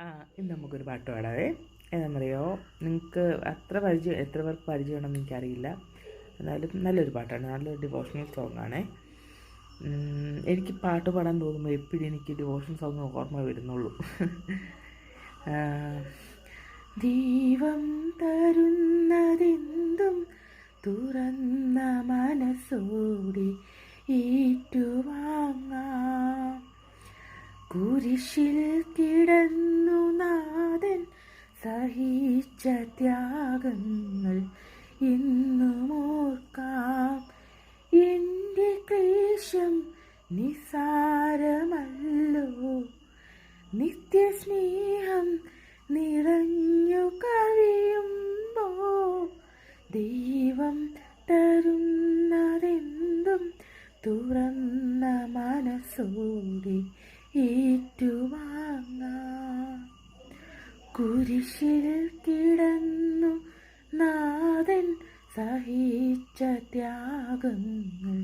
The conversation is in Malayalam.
ആ ഇന്ന് നമുക്കൊരു പാട്ട് പാടാവേ. ഏതാണെന്നറിയോ? നിങ്ങൾക്ക് എത്ര പേർക്ക് പരിചയമാണെന്ന് എനിക്കറിയില്ല. എന്നാലും നല്ലൊരു പാട്ടാണ്, നല്ലൊരു ഡിവോഷണൽ സോങ്ങാണ്. എനിക്ക് പാട്ട് പാടാൻ തോന്നുമ്പോൾ എപ്പോഴും എനിക്ക് ഡിവോഷണൽ സോങ് ഓർമ്മ വരുന്നുള്ളൂ. ദൈവം തരുന്നതെന്തും തുറന്ന മനസ്സോടെ ഏറ്റുവാങ്ങാം. കുരിശിൽ കിടന്നു നാഥൻ സഹിച്ച ത്യാഗങ്ങൾ ഇന്നും ഓർക്കാം. എൻ്റെ ക്ലേശം നിസാരമല്ലോ, നിത്യസ്നേഹം നിറഞ്ഞു കഴിയുമ്പോ ദൈവം തരുന്നതെന്തും തുറന്ന മനസ്സോടെ ഏറ്റുവാങ്ങാം. കുരിശിൽ കിടന്നു നാഥൻ സഹിച്ച ത്യാഗങ്ങൾ